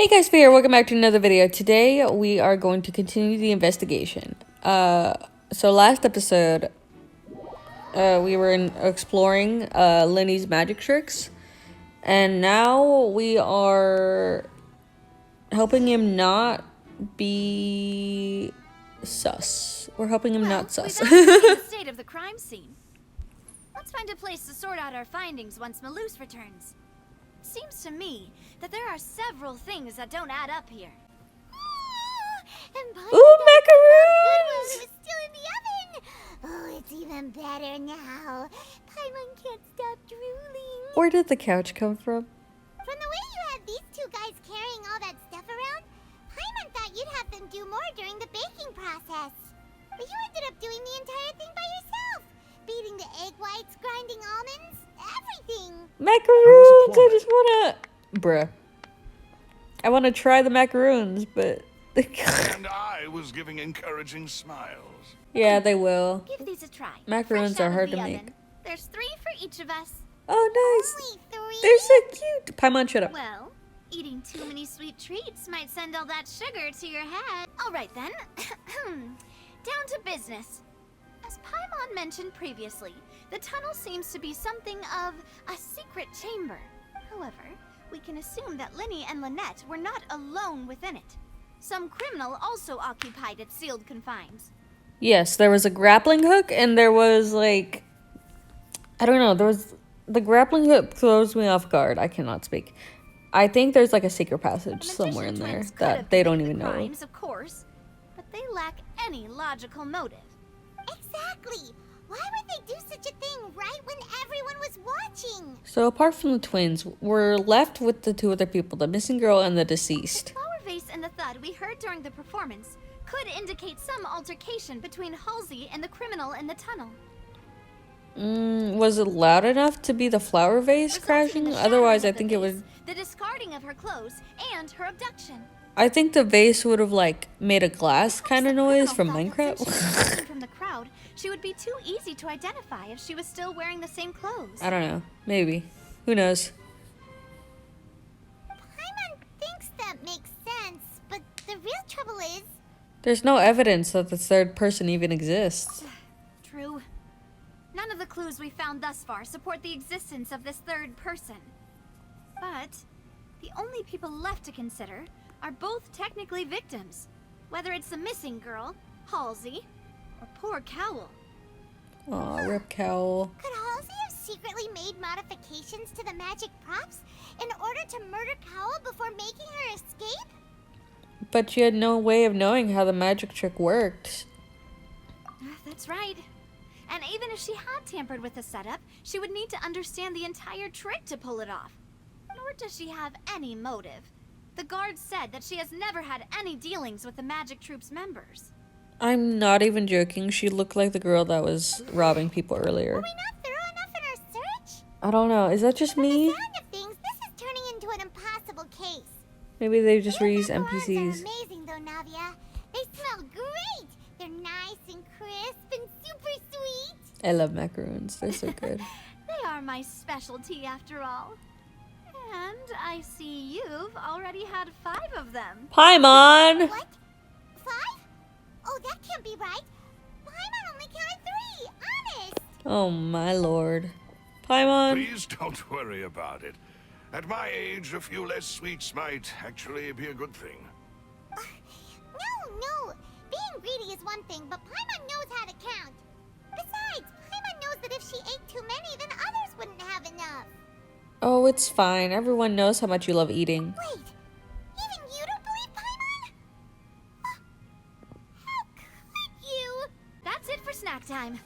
Hey guys, here, welcome back to another video. Today we are going to continue the investigation. So last episode, we were exploring Lyney's magic tricks, and now we are helping him not be sus. We're helping him not sus. We've ascertained the state of the crime scene. Let's find a place to sort out our findings once Malus returns. Seems to me that there are several things that don't add up here. And Ooh, macaroons! It was still in the oven. Oh, it's even better now. Paimon can't stop drooling. Where did the couch come from? From the way you had these two guys carrying all that stuff around, Paimon thought you'd have them do more during the baking process. But you ended up doing the entire thing by yourself. Beating the egg whites, grinding almonds, everything. Macaroons! I just wanna... Bruh. I wanna try the macaroons, but... And I was giving encouraging smiles. Yeah, they will. Give these a try. Macaroons Fresh out are of hard the to oven. make. There's 3 for each of us. Oh, nice. Only 3? They're so cute. Paimon, shut up. Well, eating too many sweet treats might send all that sugar to your head. All right then. Down to business. As Paimon mentioned previously, the tunnel seems to be something of a secret chamber. However, we can assume that Lyney and Lynette were not alone within it. Some criminal also occupied its sealed confines. Yes, there was a grappling hook, and there was, like... I don't know, there was... The grappling hook throws me off guard. I cannot speak. I think there's, like, a secret passage The somewhere in magician there twins could that have they don't committed even the know. crimes, of course, but they lack any logical motive. Exactly. Why would they do such a thing right when everyone was watching? So apart from the twins, we're left with the 2 other people, the missing girl and the deceased. The flower vase and the thud we heard during the performance could indicate some altercation between Halsey and the criminal in the tunnel. Was it loud enough to be the flower vase Resulting in crashing? the Otherwise, I shattering of the think it vase, would... the discarding of her clothes, and her abduction. I think the vase would have, like, made a glass Perhaps kind of the noise criminal from thought that since she was Minecraft. missing from the crowd, she would be too easy to identify if she was still wearing the same clothes. I don't know. Maybe. Who knows? Paimon thinks that makes sense, but the real trouble is... There's no evidence that the 3rd person even exists. True. None of the clues we found thus far support the existence of this 3rd person. But the only people left to consider are both technically victims, whether it's the missing girl, Halsey, or poor Cowl. Aw, Rip Cowl. Could Halsey have secretly made modifications to the magic props in order to murder Cowl before making her escape? But she had no way of knowing how the magic trick worked. That's right. And even if she had tampered with the setup, she would need to understand the entire trick to pull it off. Nor does she have any motive. The guard said that she has never had any dealings with the Magic Troop's members. I'm not even joking. She looked like the girl that was robbing people earlier. Were we not thorough enough in our search? I don't know. Is that just From the me? sound of things, this is turning into an impossible case. Maybe they just Your reused macarons NPCs. are amazing though, Navia. They smell great. They're nice and crisp and super sweet. I love macaroons. They're so good. They are my specialty after all. And I see you've already had 5 of them. Paimon! What? 5? Oh, that can't be right. Paimon only counted 3. Honest. Oh my lord. Paimon. Please don't worry about it. At my age, a few less sweets might actually be a good thing. No. Being greedy is one thing, but Paimon knows how to count. Besides, Paimon knows that if she ate too many, then others wouldn't have enough. Oh, it's fine. Everyone knows how much you love eating. Wait, even you don't believe Paimon? How could you? That's it for snack time.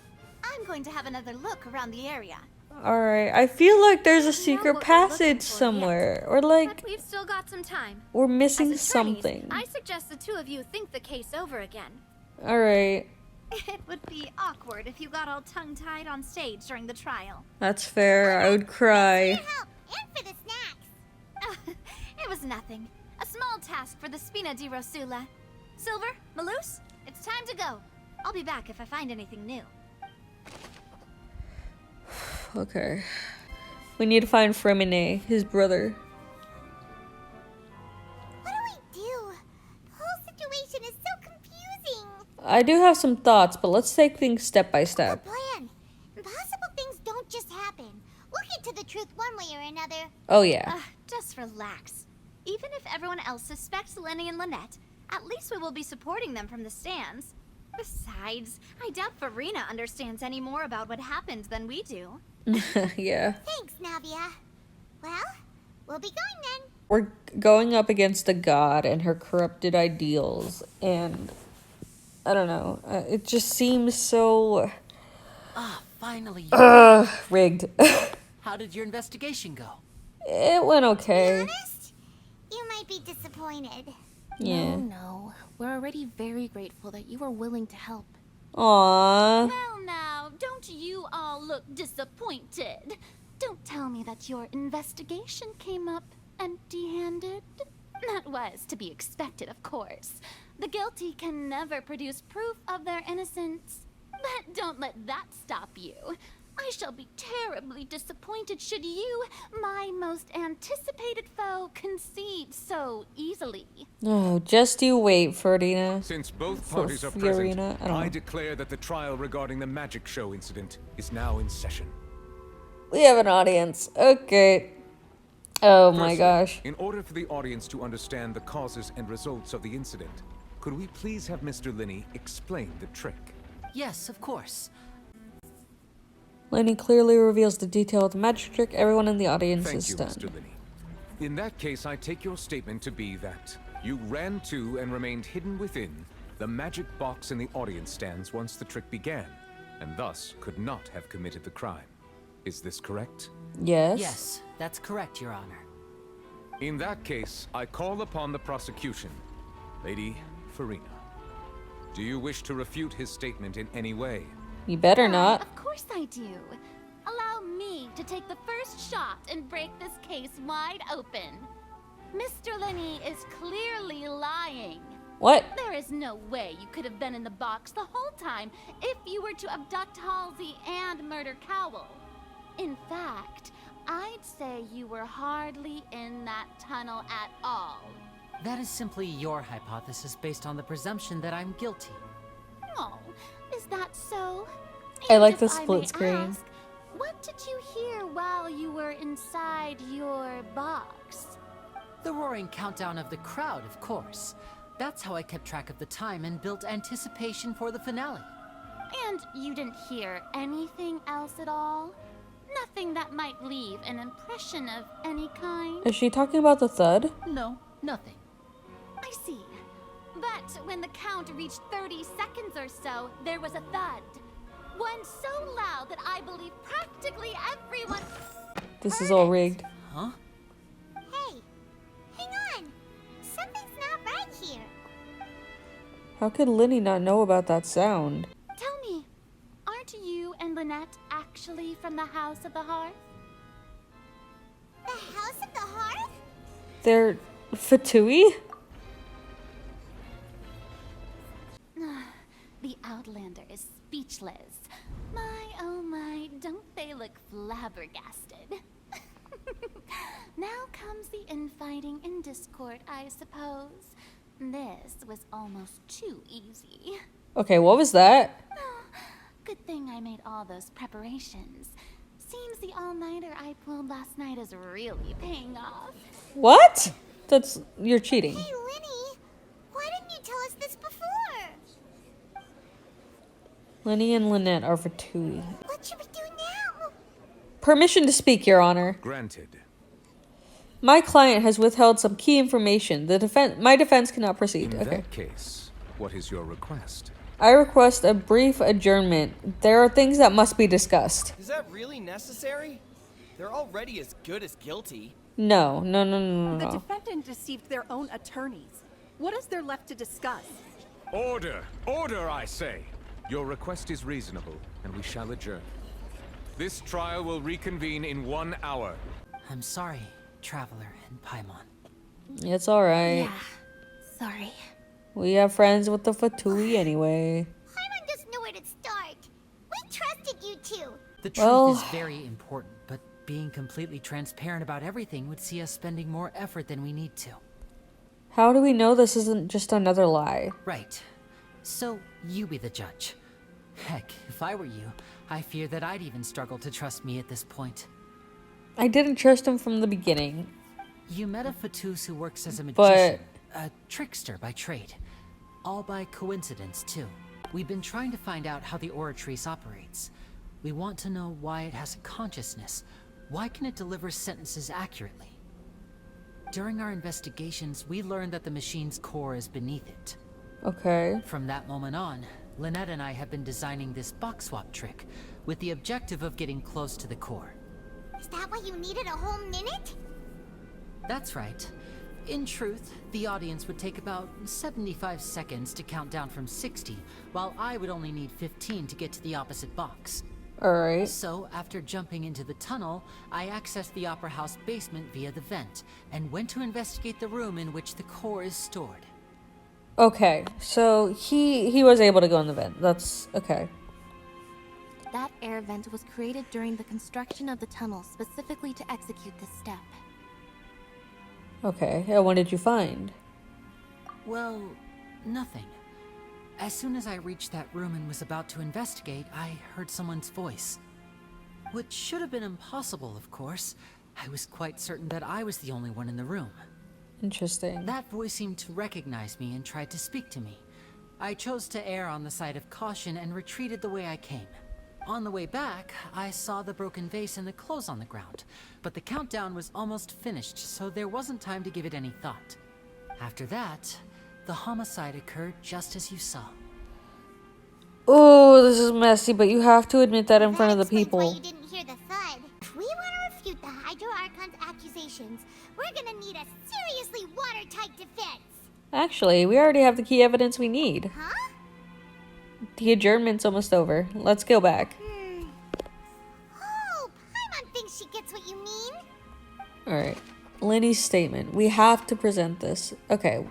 I'm going to have another look around the area. Alright, I feel like there's a know secret what we're looking passage for somewhere. Or like, But we've still got some time. we're As missing attorneys, something. I suggest the 2 of you think the case over again. Alright, It would be awkward if you got all tongue-tied on stage during the trial. that's fair. I would cry. For help and for the snacks. It was nothing. A small task for the Spina di Rosula. Silver, Malus, it's time to go. I'll be back if I find anything new. Okay. We need to find Furina, his brother. What do I do have some thoughts, but let's take things step by The step. plan. Impossible things don't just happen. We'll get to the truth one way or another. Oh yeah. Just relax. Even if everyone else suspects Lyney and Lynette, at least we will be supporting them from the stands. Besides, I doubt Furina understands any more about what happened than we do. Yeah. Thanks, Navia. Well, we'll be going then. We're going up against a god and her corrupted ideals, and I don't know. It just seems so Finally. rigged. How did your investigation go? It went To be okay. honest, you might be disappointed. Yeah. No, we're already very grateful that you were willing to help. Aww. Well now, don't you all look disappointed. Don't tell me that your investigation came up empty-handed. That was to be expected, of course. The guilty can never produce proof of their innocence. But don't let that stop you. I shall be terribly disappointed should you, my most anticipated foe, concede so easily. Oh, just you wait, Furina. Since both For parties are present, Furina, I don't know. I declare that the trial regarding the magic show incident is now in session. We have an audience. Okay. Oh my Firstly, gosh. in order for the audience to understand the causes and results of the incident, could we please have Mr. Lyney explain the trick? Yes, of course. Lyney clearly reveals the detail of the magic trick. Everyone in the audience Thank is you, stunned. Mr. Lyney. In that case, I take your statement to be that you ran to and remained hidden within the magic box in the audience stands once the trick began, and thus could not have committed the crime. Is this correct? Yes. Yes, that's correct, Your Honor. In that case, I call upon the prosecution. Lady Furina, do you wish to refute his statement in any way? You better not. Of course I do. Allow me to take the first shot and break this case wide open. Mr. Lyney is clearly lying. What? There is no way you could have been in the box the whole time if you were to abduct Halsey and murder Cowell. In fact, I'd say you were hardly in that tunnel at all. That is simply your hypothesis based on the presumption that I'm guilty. Oh, is that so? I And like if the I split may screen. ask, what did you hear while you were inside your box? The roaring countdown of the crowd, of course. That's how I kept track of the time and built anticipation for the finale. And you didn't hear anything else at all? Nothing that might leave an impression of any kind? Is she talking about the thud? No, nothing. I see. But when the count reached 30 seconds or so, there was a thud. One so loud that I believe practically everyone... This is all rigged. Huh? Hey, hang on. Something's not right here. How could Lyney not know about that sound? Tell me, aren't you and Lynette actually from the House of the Hearth? The House of the Hearth? They're Fatui? The Outlander is speechless. My, oh my, don't they look flabbergasted? Now comes the infighting and discord, I suppose. This was almost too easy. Okay, what was that? Good thing I made all those preparations. Seems the all-nighter I pulled last night is really paying off. What? You're cheating. Hey, Lyney, why didn't you tell us this before? Lyney and Lynette are Fatui. What should we do now? Permission to speak, Your Honor. Granted. My client has withheld some key information. My defense cannot proceed. In Okay. that case, what is your request? I request a brief adjournment. There are things that must be discussed. Is that really necessary? They're already as good as guilty. No. The defendant deceived their own attorneys. What is there left to discuss? Order! Order, I say! Your request is reasonable, and we shall adjourn. This trial will reconvene in 1 hour. I'm sorry, Traveler and Paimon. It's alright. Yeah, sorry. We have friends with the Fatui anyway. Paimon doesn't know where to start. We trusted you two. The truth Well- is very important, but being completely transparent about everything would see us spending more effort than we need to. How do we know this isn't just another lie? Right. So, you be the judge. Heck, if I were you, I fear that I'd even struggle to trust me at this point. I didn't trust him from the beginning. You met a Fatus who works as a But- magician, a trickster by trade. All by coincidence, too. We've been trying to find out how the Oratrice operates. We want to know why it has a consciousness. Why can it deliver sentences accurately? During our investigations, we learned that the machine's core is beneath it. Okay. From that moment on, Lynette and I have been designing this box swap trick with the objective of getting close to the core. Is that why you needed a whole minute? That's right. In truth, the audience would take about 75 seconds to count down from 60, while I would only need 15 to get to the opposite box. Alright. So, after jumping into the tunnel, I accessed the Opera House basement via the vent, and went to investigate the room in which the core is stored. Okay, so he was able to go in the vent. That's okay. That air vent was created during the construction of the tunnel specifically to execute this step. Okay, and what did you find? Well, nothing. As soon as I reached that room and was about to investigate, I heard someone's voice. Which should have been impossible, of course. I was quite certain that I was the only one in the room. Interesting. That voice seemed to recognize me and tried to speak to me. I chose to err on the side of caution and retreated the way I came. On the way back, I saw the broken vase and the clothes on the ground, but the countdown was almost finished, so there wasn't time to give it any thought. After that, the homicide occurred just as you saw. Oh, this is messy, but you have to admit that in front of the explains people. Why you didn't hear the thud. If we want to refute the Hydro Archon's accusations, we're gonna need a seriously watertight defense. Actually, we already have the key evidence we need. Huh? The adjournment's almost over. Let's go back. Oh, Paimon thinks she gets what you mean. Alright. Lyney's statement. We have to present this. Okay.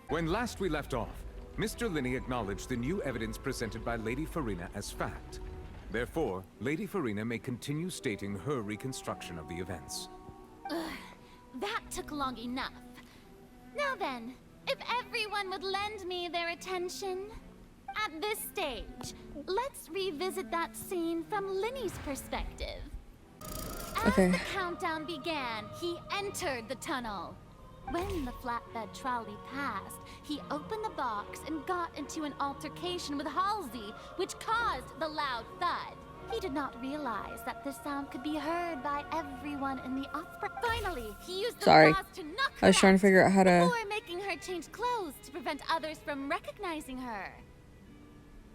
When last we left off, Mr. Lyney acknowledged the new evidence presented by Lady Furina as fact. Therefore, Lady Furina may continue stating her reconstruction of the events. That took long enough. Now then, if everyone would lend me their attention. At this stage, let's revisit that scene from Lyney's perspective. As Okay. the countdown began, he entered the tunnel. When the flatbed trolley passed, he opened the box and got into an altercation with Halsey, which caused the loud thud. He did not realize that this sound could be heard by everyone in the opera. Finally, he used the Sorry. gauze to knock I was her trying to out figure out how to... before making her change clothes to prevent others from recognizing her.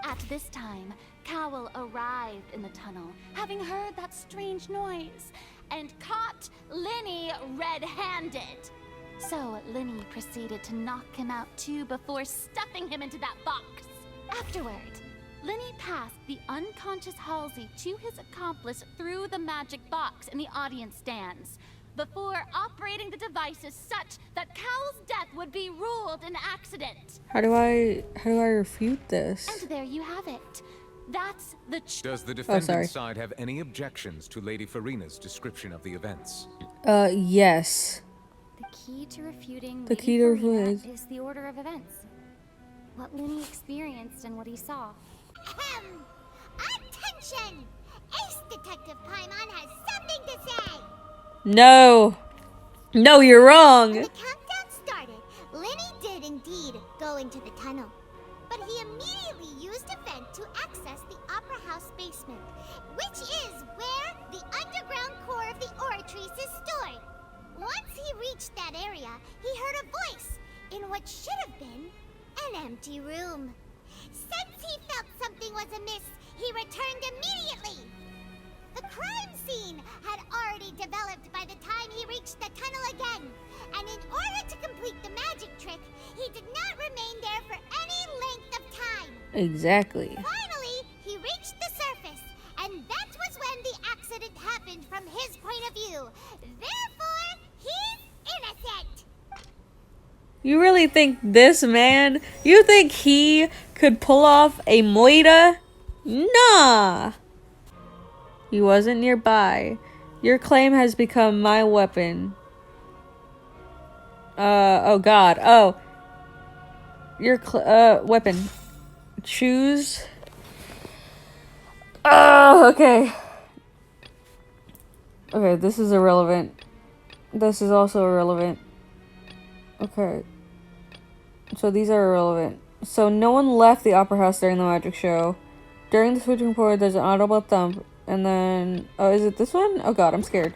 At this time, Cowell arrived in the tunnel, having heard that strange noise, and caught Lyney red-handed. So Lyney proceeded to knock him out too before stuffing him into that box. Afterward, Lyney passed the unconscious Halsey to his accomplice through the magic box in the audience stands, before operating the devices such that Cowell's death would be ruled an accident. How do I refute this? And there you have it. That's the Does the sorry. defendant's side have any objections to Lady Furina's description of the events? Yes. The key to refuting The Lady key to Furina refute is the order of events. What Lyney experienced and what he saw. Ahem. Attention! Ace Detective Paimon has something to say. No. No, you're wrong. When the countdown started, Lyney did indeed go into the tunnel. But he immediately used a vent to access the Opera House basement, which is where the underground core of the Oratrice is stored. Once he reached that area, he heard a voice in what should have been an empty room. Since he felt something was amiss, he returned immediately. The crime scene had already developed by the time he reached the tunnel again, and in order to complete the magic trick, he did not remain there for any length of time. Exactly. Finally, he reached the surface, and that was when the accident happened from his point of view. Therefore, he's innocent. You really think this man? You think he could pull off a moida? Nah. He wasn't nearby. Your claim has become my weapon. Oh god. Oh. Your weapon. choose. Oh, okay. Okay, this is irrelevant. This is also irrelevant. Okay. So these are irrelevant. So no one left the opera house during the magic show. During the switching forward, there's an audible thump. And then... Oh, is it this one? Oh god, I'm scared.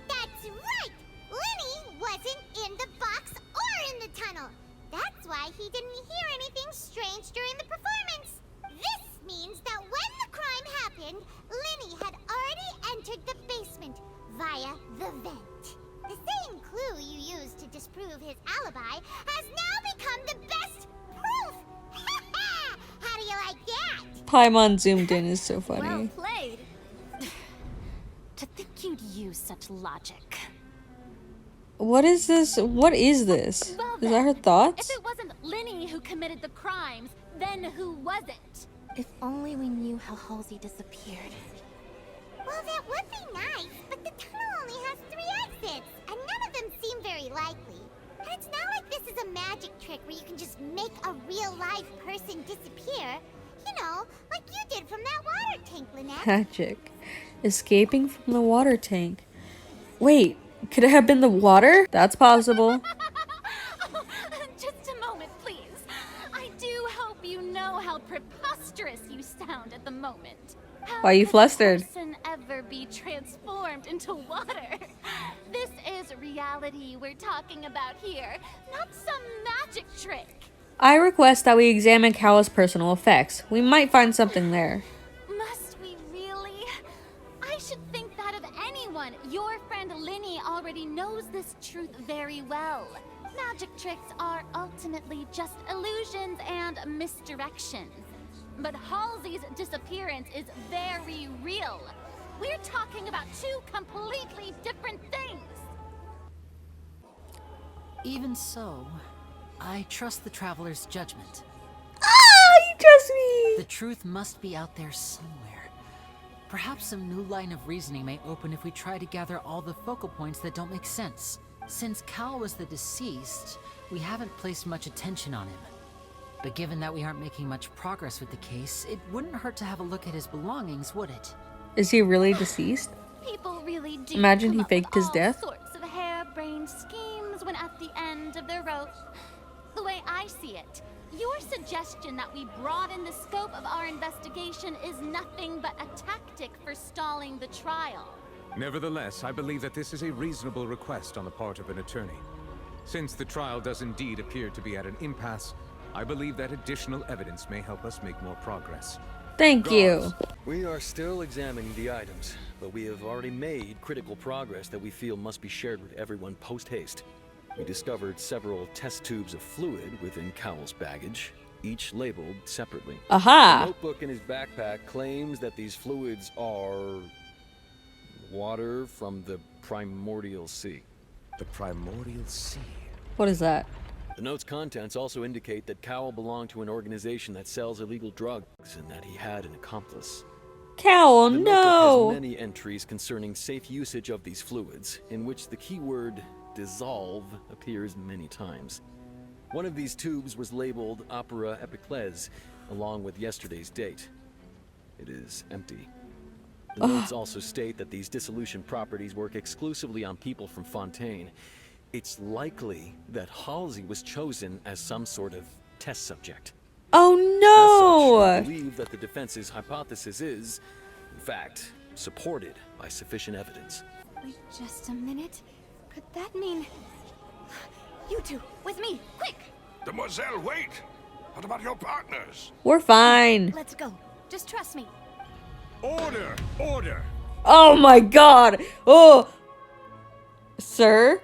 That's right! Lyney wasn't in the box or in the tunnel. That's why he didn't hear anything strange during the performance. This means that when the crime happened, Lyney had already entered the basement via the vent. The same clue you used to disprove his alibi has now become the best proof! How do you like that? Paimon zoomed in is so funny. Well played. To think you'd use such logic. What is this? What is this? Well, Is that her thoughts? If it wasn't Lyney who committed the crimes, then who was it? If only we knew how Halsey disappeared. Well, that would be nice, but the tunnel only has 3 exits, and none of them seem very likely. And it's not like this is a magic trick where you can just make a real-life person disappear. You know, like you did from that water tank, Lynette. Magic. Escaping from the water tank. Wait, could it have been the water? That's possible. Just a moment, please. I do hope you know how preposterous you sound at the moment. How Why are you could flustered? a person ever be transformed into water? This is reality we're talking about here, not some magic trick. I request that we examine Cowell's personal effects. We might find something there. Must we really? I should think that of anyone. Your friend Lyney already knows this truth very well. Magic tricks are ultimately just illusions and misdirections. But Halsey's disappearance is very real. We're talking about 2 completely different things. Even so, I trust the traveler's judgment. Ah, you trust me! The truth must be out there somewhere. Perhaps some new line of reasoning may open if we try to gather all the focal points that don't make sense. Since Cal was the deceased, we haven't placed much attention on him. But given that we aren't making much progress with the case, it wouldn't hurt to have a look at his belongings, would it? Is he really deceased? People really do Imagine come he up with faked his all death. sorts of harebrained schemes when at the end of their rope. The way I see it, your suggestion that we broaden the scope of our investigation is nothing but a tactic for stalling the trial. Nevertheless, I believe that this is a reasonable request on the part of an attorney. Since the trial does indeed appear to be at an impasse, I believe that additional evidence may help us make more progress. Thank you. Guards, we are still examining the items, but we have already made critical progress that we feel must be shared with everyone post-haste. We discovered several test tubes of fluid within Cowell's baggage, each labeled separately. The Aha! notebook in his backpack claims that these fluids are water from the primordial sea. The primordial sea. What is that? The note's contents also indicate that Cowell belonged to an organization that sells illegal drugs and that he had an accomplice. Cowell, The no! notebook has many entries concerning safe usage of these fluids, in which the keyword dissolve appears many times. One of these tubes was labeled Opera Epiclese, along with yesterday's date. It is empty. The notes also state that these dissolution properties work exclusively on people from Fontaine. It's likely that Halsey was chosen as some sort of test subject. Oh As such, I no! believe that the defense's hypothesis is, in fact, supported by sufficient evidence. Wait just a minute. Could that mean... You two, with me, quick! Demoiselle, wait! What about your partners? We're fine. Let's go. Just trust me. Order! Order! Oh my god! Oh! Sir?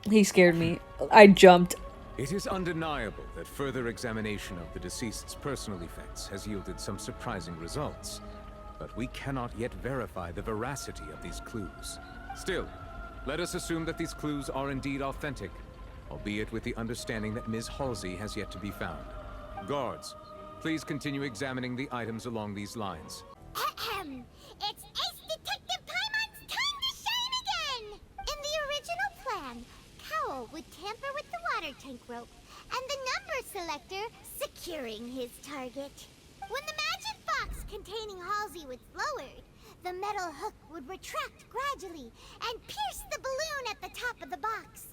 He scared me. I jumped. It is undeniable that further examination of the deceased's personal effects has yielded some surprising results. But we cannot yet verify the veracity of these clues. Still, let us assume that these clues are indeed authentic, albeit with the understanding that Ms. Halsey has yet to be found. Guards, please continue examining the items along these lines. Ahem. It's Ace Detective Paimon's time to shine again! In the original plan, Cowell was would tamper with the water tank rope, and the number selector securing his target. When the magic box containing Halsey was lowered, the metal hook would retract gradually and pierce the balloon at the top of the box.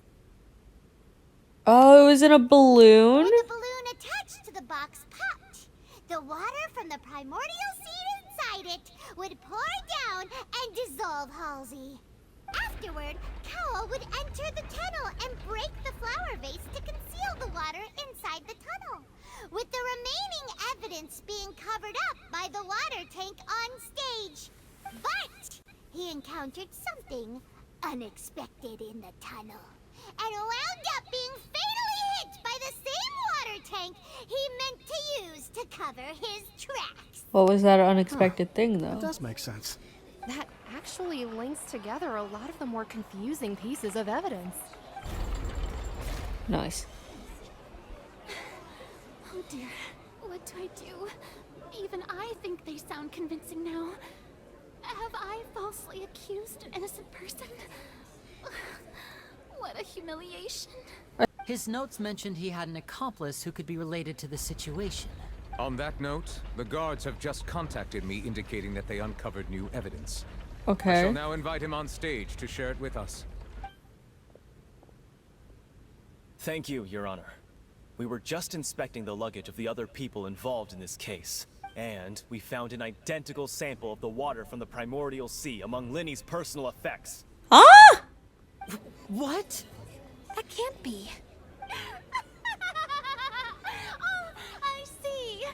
Oh, it was in a balloon? When the balloon attached to the box popped, the water from the primordial seed inside it would pour down and dissolve Halsey. Afterward, Cowell would enter the tunnel and break the flower vase to conceal the water inside the tunnel, with the remaining evidence being covered up by the water tank on stage. But he encountered something unexpected in the tunnel, and wound up being fatally hit by the same water tank he meant to use to cover his tracks. What was that unexpected thing, though? That does make sense. That actually links together a lot of the more confusing pieces of evidence. Nice. Oh dear, what do I do? Even I think they sound convincing now. Have I falsely accused an innocent person? What a humiliation. His notes mentioned he had an accomplice who could be related to the situation. On that note, the guards have just contacted me indicating that they uncovered new evidence. I Okay. shall now invite him on stage to share it with us. Thank you, Your Honor. We were just inspecting the luggage of the other people involved in this case, and we found an identical sample of the water from the primordial sea among Lyney's personal effects. Ah! What? That can't be. Oh, I see.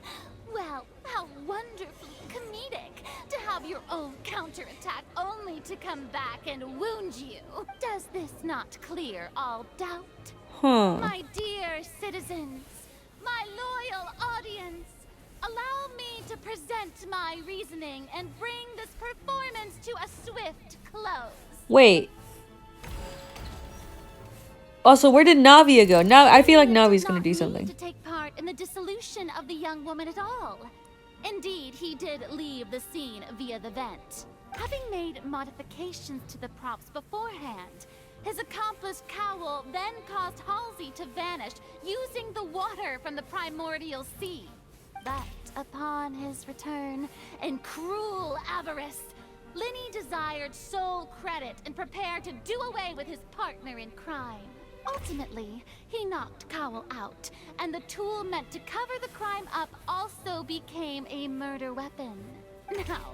Well, how wonderfully comedic to have your own counterattack only to come back and wound you. Does this not clear all doubt? Huh. My dear citizens, my loyal audience, allow me to present my reasoning and bring this performance to a swift close. Wait. Also, where did Navia go? Now I feel like Navia's gonna do something. To take part in the dissolution of the young woman at all. Indeed, he did leave the scene via the vent. Having made modifications to the props beforehand, his accomplice Cowell then caused Halsey to vanish using the water from the primordial sea. But upon his return, in cruel avarice, Lyney desired sole credit and prepared to do away with his partner in crime. Ultimately, he knocked Cowell out, and the tool meant to cover the crime up also became a murder weapon. Now,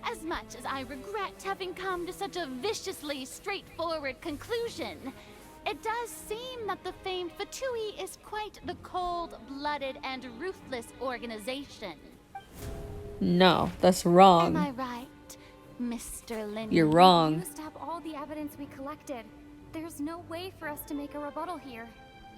as much as I regret having come to such a viciously straightforward conclusion, it does seem that the famed Fatui is quite the cold-blooded and ruthless organization. No, that's Am I wrong. right, Mr. Lyney? You're wrong. We used up all the evidence we collected. There's no way for us to make a rebuttal here.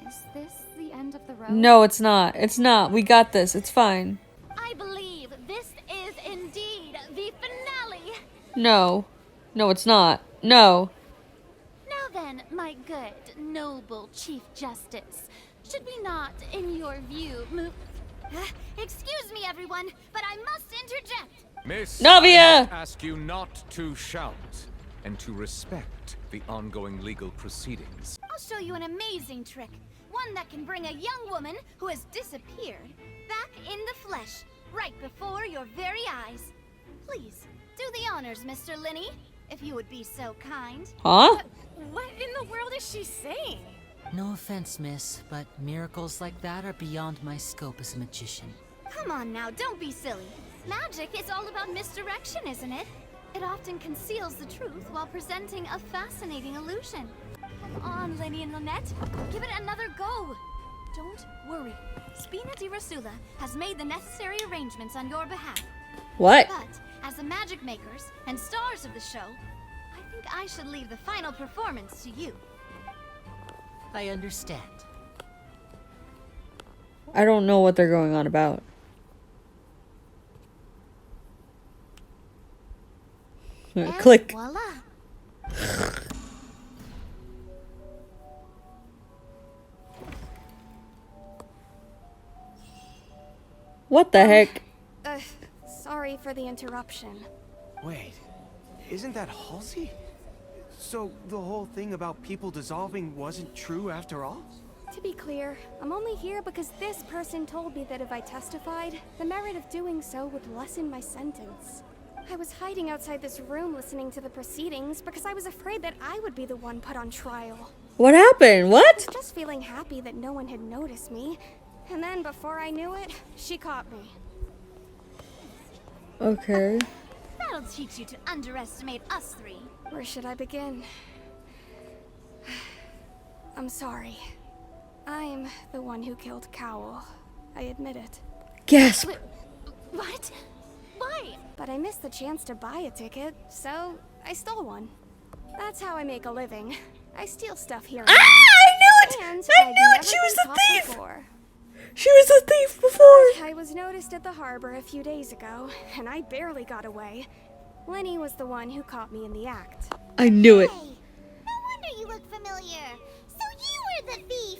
Is this the end of the road? No, it's not. It's not. We got this. It's fine. I believe this is indeed the finale. No. No, it's not. No. Now then, my good, noble Chief Justice, should we not, in your view, move... excuse me, everyone, but I must interject. Miss, Navia! I ask you not to shout and to respect the ongoing legal proceedings. I'll show you an amazing trick. One that can bring a young woman who has disappeared back in the flesh, right before your very eyes. Please, do the honors, Mr. Lyney, if you would be so kind. Huh? What in the world is she saying? No offense, miss, but miracles like that are beyond my scope as a magician. Come on now, don't be silly. Magic is all about misdirection, isn't it? It often conceals the truth while presenting a fascinating illusion. Come on, Lyney and Lynette. Give it another go. Don't worry. Spina di Rasula has made the necessary arrangements on your behalf. What? But, as the magic makers and stars of the show, I think I should leave the final performance to you. I understand. I don't know what they're going on about. And Click. voila. What the heck? Sorry for the interruption. Wait, isn't that Halsey? So the whole thing about people dissolving wasn't true after all? To be clear, I'm only here because this person told me that if I testified, the merit of doing so would lessen my sentence. I was hiding outside this room listening to the proceedings because I was afraid that I would be the one put on trial. What happened? What? I was just feeling happy that no one had noticed me. And then before I knew it, she caught me. Okay. That'll teach you to underestimate us three. Where should I begin? I'm sorry. I'm the one who killed Cowl. I admit it. Gasp. What? Why? But I missed the chance to buy a ticket, so I stole one. That's how I make a living. I steal stuff here and there. I knew it! And I I'd knew it! never She was been a caught thief! before. She was a thief before! I was noticed at the harbor a few days ago, and I barely got away. Lyney was the one who caught me in the act. I knew it. Hey, no wonder you look familiar. So you were the thief.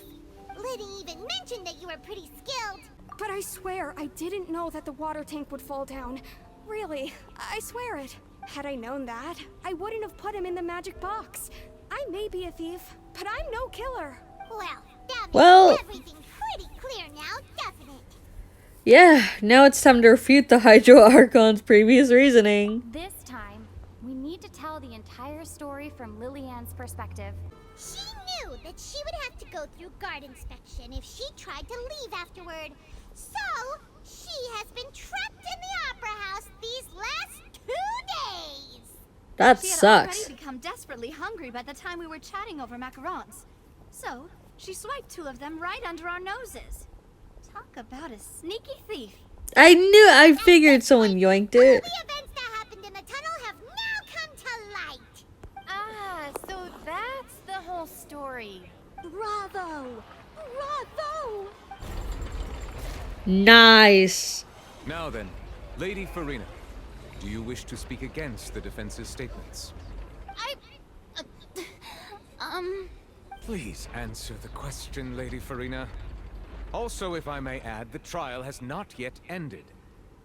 Lyney even mentioned that you were pretty skilled. But I swear I didn't know that the water tank would fall down. Really, I swear it. Had I known that, I wouldn't have put him in the magic box. I may be a thief, but I'm no killer. Well, that makes Well- everything pretty clear now, doesn't it? Yeah, now it's time to refute the Hydro Archon's previous reasoning. This time, we need to tell the entire story from Lillian's perspective. She knew that she would have to go through guard inspection if she tried to leave afterward. So, she has been trapped in the Opera House these last 2 days. That She had sucks. already become desperately hungry by the time we were chatting over macarons. So, she swiped 2 of them right under our noses. Talk about a sneaky thief. I figured someone yoinked All it. the events that happened in the tunnel have now come to light. Ah, so that's the whole story. Bravo! Bravo! Nice. Now then, Lady Furina, do you wish to speak against the defense's statements? Please answer the question, Lady Furina. Also, if I may add, the trial has not yet ended.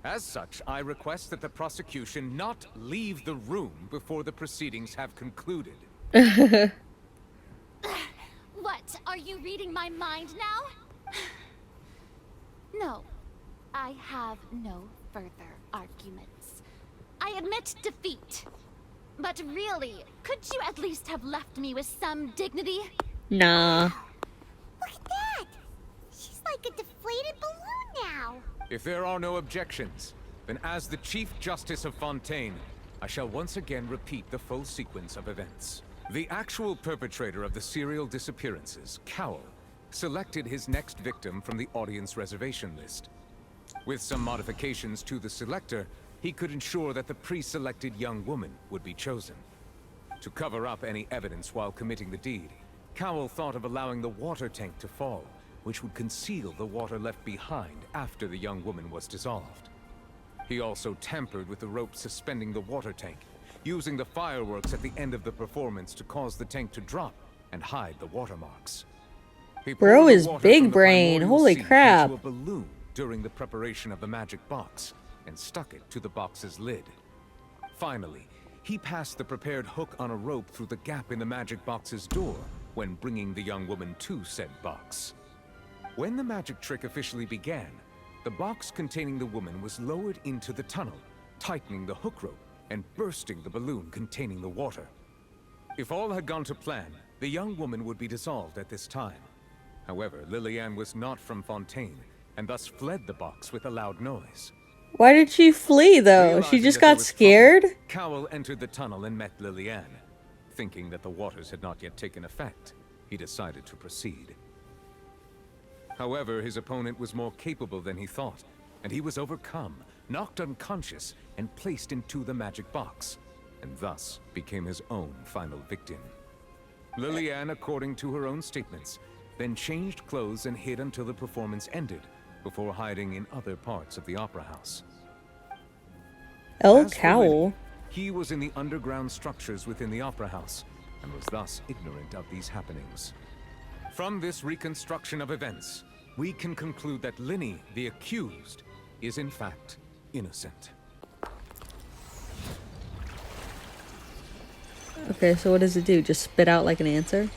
As such, I request that the prosecution not leave the room before the proceedings have concluded. What? Are you reading my mind now? No. I have no further arguments. I admit defeat. But really, could you at least have left me with some dignity? Nah. Look at that. She's like a deflated balloon now. If there are no objections, then as the Chief Justice of Fontaine, I shall once again repeat the full sequence of events. The actual perpetrator of the serial disappearances, Cowl, selected his next victim from the audience reservation list. With some modifications to the selector, he could ensure that the pre-selected young woman would be chosen. To cover up any evidence while committing the deed, Cowl thought of allowing the water tank to fall, which would conceal the water left behind after the young woman was dissolved. He also tampered with the rope suspending the water tank, using the fireworks at the end of the performance to cause the tank to drop and hide the watermarks. He Bro poured the is water big from the brain. primordial Holy sea crap. into a balloon during the preparation of the magic box and stuck it to the box's lid. Finally, he passed the prepared hook on a rope through the gap in the magic box's door when bringing the young woman to said box. When the magic trick officially began, the box containing the woman was lowered into the tunnel, tightening the hook rope and bursting the balloon containing the water. If all had gone to plan, the young woman would be dissolved at this time. However, Lillian was not from Fontaine, and thus fled the box with a loud noise. Why did she flee though? She Realizing just that there got was scared? trouble, Cowl entered the tunnel and met Lillian. Thinking that the waters had not yet taken effect, he decided to proceed. However, his opponent was more capable than he thought, and he was overcome, knocked unconscious, and placed into the magic box, and thus became his own final victim. Lillian, according to her own statements, then changed clothes and hid until the performance ended, before hiding in other parts of the opera house. Oh, As for Cowl. Lyney, he was in the underground structures within the opera house, and was thus ignorant of these happenings. From this reconstruction of events, we can conclude that Lyney, the accused, is in fact innocent. Okay, so what does it do? Just spit out like an answer?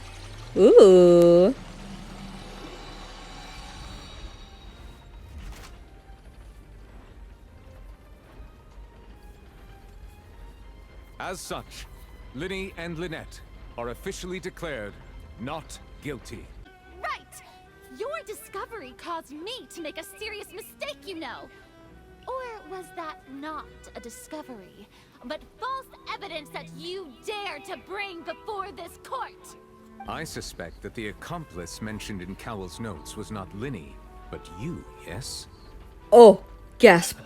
Ooh. As such, Lyney and Lynette are officially declared not guilty. Right! Your discovery caused me to make a serious mistake, you know. Or was that not a discovery, but false evidence that you dare to bring before this court? I suspect that the accomplice mentioned in Cowell's notes was not Lyney, but you, yes? Oh, gasp.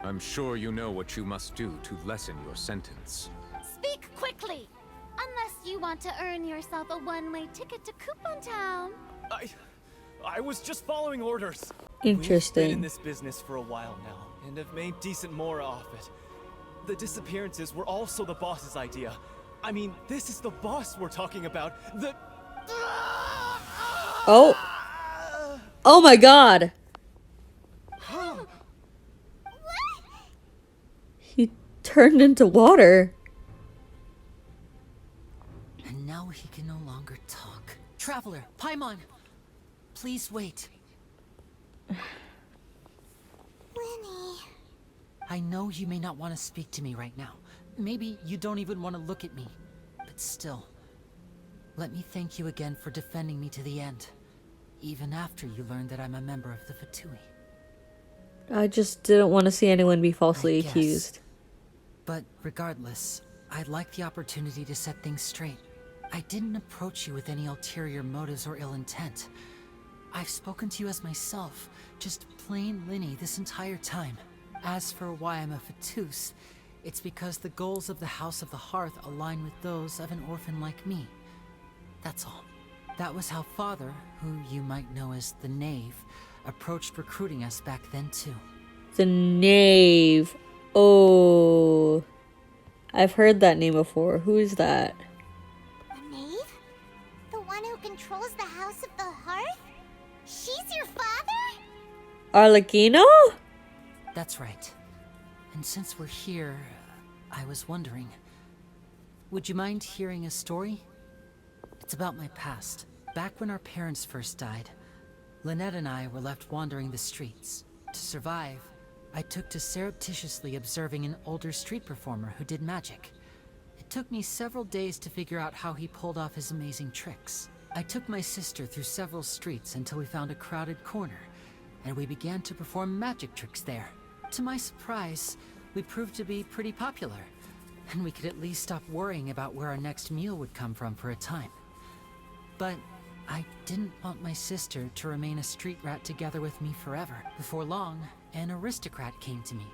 I'm sure you know what you must do to lessen your sentence. Speak quickly! Unless you want to earn yourself a one-way ticket to Coupon Town. I was just following orders. Interesting. We've been in this business for a while now, and have made decent more off it. The disappearances were also the boss's idea. I mean, this is the boss we're talking about. The... Oh. Oh my god. He turned into water. And now he can no longer talk. Traveler, Paimon, please wait. Lyney. I know you may not want to speak to me right now. Maybe you don't even want to look at me. But still, let me thank you again for defending me to the end. Even after you learned that I'm a member of the Fatui. I just didn't want to see anyone be falsely accused. But regardless, I'd like the opportunity to set things straight. I didn't approach you with any ulterior motives or ill intent. I've spoken to you as myself, just plain Lyney this entire time. As for why I'm a Fatus, it's because the goals of the House of the Hearth align with those of an orphan like me. That's all. That was how Father, who you might know as the Knave, approached recruiting us back then too. The Knave. Oh. I've heard that name before. Who is that? The Knave? The one who controls the House of the Hearth? She's your father? Arlecchino? That's right. And since we're here, I was wondering, would you mind hearing a story? It's about my past. Back when our parents first died, Lynette and I were left wandering the streets. To survive, I took to surreptitiously observing an older street performer who did magic. It took me several days to figure out how he pulled off his amazing tricks. I took my sister through several streets until we found a crowded corner, and we began to perform magic tricks there. To my surprise, we proved to be pretty popular, and we could at least stop worrying about where our next meal would come from for a time. But I didn't want my sister to remain a street rat together with me forever. Before long, an aristocrat came to me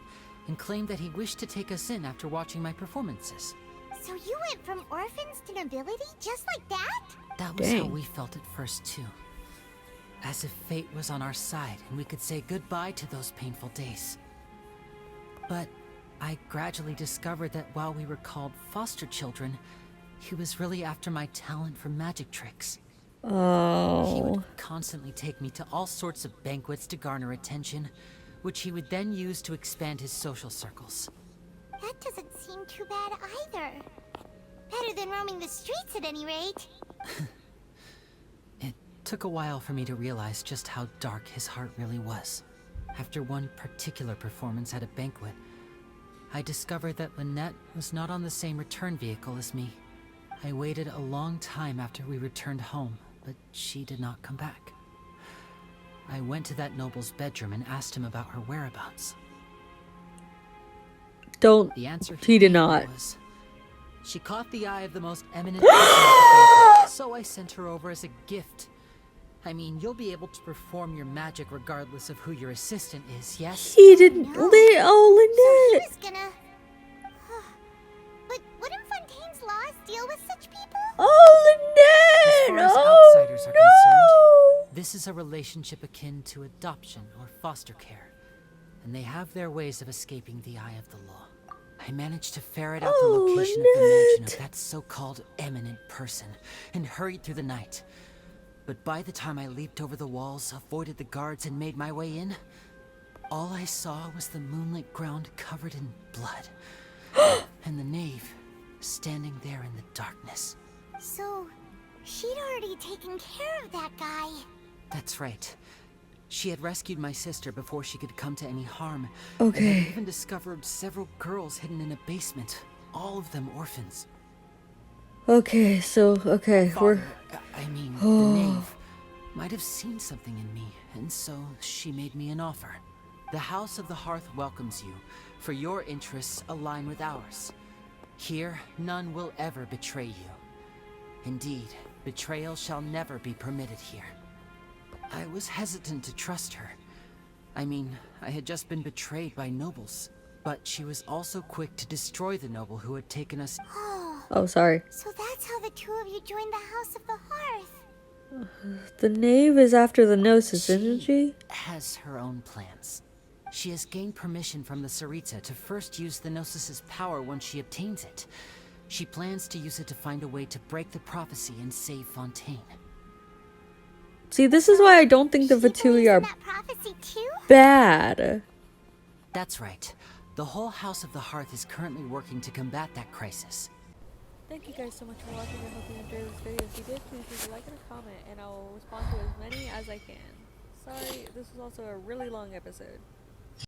and claimed that he wished to take us in after watching my performances. So you went from orphans to nobility just like that? That was how we felt at first too. As if fate was on our side and we could say goodbye to those painful days. But I gradually discovered that while we were called foster children, he was really after my talent for magic tricks. Oh. He would constantly take me to all sorts of banquets to garner attention, which he would then use to expand his social circles. That doesn't seem too bad either. Better than roaming the streets at any rate. It took a while for me to realize just how dark his heart really was. After one particular performance at a banquet, I discovered that Lynette was not on the same return vehicle as me. I waited a long time after we returned home, but she did not come back. I went to that noble's bedroom and asked him about her whereabouts. The answer he did not. Was, she caught the eye of the most eminent person at the banquet, so I sent her over as a gift. I mean, you'll be able to perform your magic regardless of who your assistant is, yes? He didn't. So Lynette. he was gonna... But wouldn't Fontaine's laws deal with such people? Oh, Lynette! As far as outsiders are concerned, this is a relationship akin to adoption or foster care, and they have their ways of escaping the eye of the law. I managed to ferret out the location of the mansion of that so-called eminent person and hurried through the night. But by the time I leaped over the walls, avoided the guards, and made my way in, all I saw was the moonlit ground covered in blood. and the knave standing there in the darkness. So, she'd already taken care of that guy. That's right. She had rescued my sister before she could come to any harm. Okay. And had even discovered several girls hidden in a basement, all of them orphans. Okay, so, okay, Father, the knave, might have seen something in me, and so she made me an offer. The House of the Hearth welcomes you, for your interests align with ours. Here, none will ever betray you. Indeed, betrayal shall never be permitted here. I was hesitant to trust her. I mean, I had just been betrayed by nobles, but she was also quick to destroy the noble who had taken us. Oh, sorry. So that's how the two of you joined the House of the Hearth. The knave is after the Gnosis, isn't she? Has her own plans. She has gained permission from the Tsaritsa to first use the Gnosis' power once she obtains it. She plans to use it to find a way to break the prophecy and save Fontaine. See, this is why I don't think the Vatui are bad. That's right. The whole House of the Hearth is currently working to combat that crisis. Thank you guys so much for watching. I hope you enjoyed this video. If you did, please leave a like and a comment, and I'll respond to as many as I can. Sorry, this was also a really long episode.